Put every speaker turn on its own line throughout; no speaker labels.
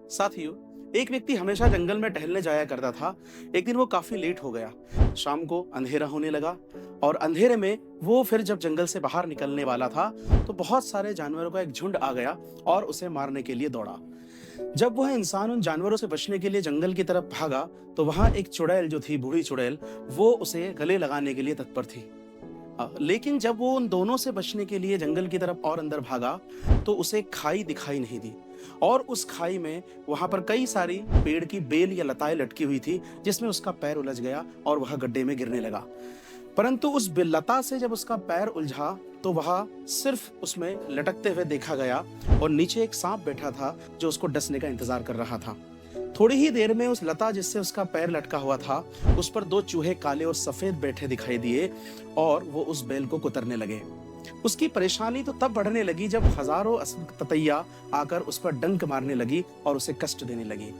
साथियों, एक व्यक्ति हमेशा जंगल में टहलने जाया करता था। एक दिन वो काफी लेट हो गया। शाम को अंधेरा होने लगा और अंधेरे में वो फिर जब जंगल से बाहर निकलने वाला था तो बहुत सारे जानवरों का एक झुंड आ गया और उसे मारने के लिए दौड़ा। जब वह इंसान उन जानवरों से बचने के लिए जंगल की तरफ भागा तो वहां एक चुड़ैल जो थी, बूढ़ी चुड़ैल, वो उसे गले लगाने के लिए तत्पर थी। लेकिन जब वो उन दोनों से बचने के लिए जंगल की तरफ और अंदर भागा तो उसे खाई दिखाई नहीं दी और उस खाई में वहां पर कई सारी पेड़ की बेल या लताएं लटकी हुई थी, जिसमें उसका पैर उलझ गया और वह गड्ढे में गिरने लगा। परंतु उस लता से जब उसका पैर उलझा तो वह सिर्फ उसमें लटकते हुए देखा गया और नीचे एक सांप बैठा था जो उसको डसने का इंतजार कर रहा था। थोड़ी ही देर में उस लता जिससे उसका पैर लटका हुआ था, उस पर दो चूहे काले और सफेद बैठे दिखाई दिए और वो उस बैल को कुतरने लगे। उसकी परेशानी तो तब बढ़ने लगी जब हजारों ततैया आकर उस पर डंक मारने लगी और उसे कष्ट देने लगी।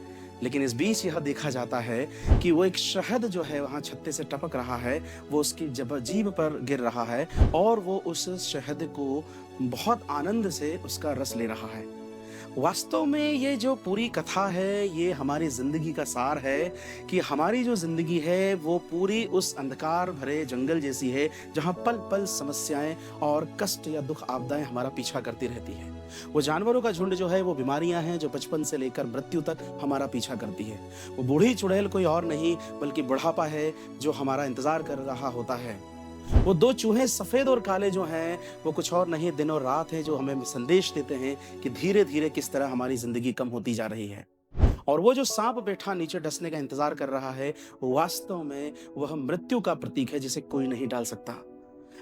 लेकिन इस बीच यह देखा जाता है कि वो एक शहद जो है वहां छत्ते से टपक रहा है, वो उसकी जीभ पर गिर रहा है और वो उस शहद को बहुत आनंद से उसका रस ले रहा है। वास्तव में ये जो पूरी कथा है, ये हमारी जिंदगी का सार है कि हमारी जो जिंदगी है वो पूरी उस अंधकार भरे जंगल जैसी है जहां पल पल समस्याएं और कष्ट या दुख आपदाएं हमारा पीछा करती रहती है। वो जानवरों का झुंड जो है वो बीमारियां हैं जो बचपन से लेकर मृत्यु तक हमारा पीछा करती है। वो बूढ़ी चुड़ैल कोई और नहीं बल्कि बुढ़ापा है जो हमारा इंतजार कर रहा होता है। वो दो चूहे सफेद और काले जो हैं वो कुछ और नहीं, दिन और रात है, जो हमें संदेश देते हैं कि धीरे धीरे किस तरह हमारी जिंदगी कम होती जा रही है। और वो जो सांप बैठा नीचे डसने का इंतजार कर रहा है, वास्तव में वह मृत्यु का प्रतीक है जिसे कोई नहीं टाल सकता।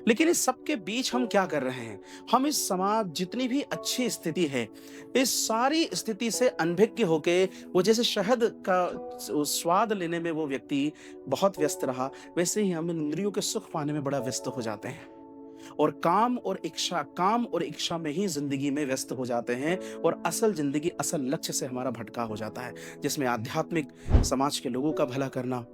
लेकिन इस सब के बीच हम क्या कर रहे हैं? हम इस समाज जितनी भी अच्छी स्थिति है, इस सारी स्थिति से अनभिज्ञ होके वो जैसे शहद का स्वाद लेने में वो व्यक्ति बहुत व्यस्त रहा, वैसे ही हम इन इंद्रियों के सुख पाने में बड़ा व्यस्त हो जाते हैं और काम और इच्छा में ही जिंदगी में व्यस्त हो जाते हैं और असल जिंदगी, असल लक्ष्य से हमारा भटका हो जाता है, जिसमें आध्यात्मिक समाज के लोगों का भला करना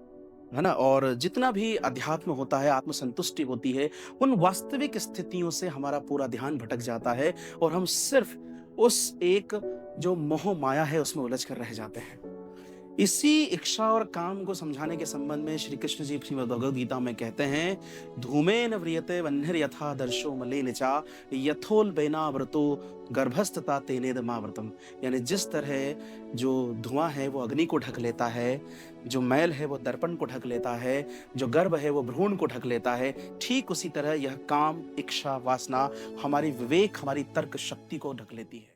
है ना, और जितना भी अध्यात्म होता है, आत्मसंतुष्टि होती है, उन वास्तविक स्थितियों से हमारा पूरा ध्यान भटक जाता है और हम सिर्फ उस एक जो मोह माया है उसमें उलझ कर रह जाते हैं। इसी इच्छा और काम को समझाने के संबंध में श्री कृष्ण जी श्रीमद् भगवद गीता में कहते हैं, धूमेन व्रियते वह्निर यथा दर्शो मलेन चा यथोल बेनावृतो गर्भस्थता तेनेदमावृतम। यानी जिस तरह जो धुआं है वो अग्नि को ढक लेता है, जो मैल है वो दर्पण को ढक लेता है, जो गर्भ है वो भ्रूण को ढक लेता है, ठीक उसी तरह यह काम, इच्छा, वासना हमारी विवेक, हमारी तर्क शक्ति को ढक लेती है।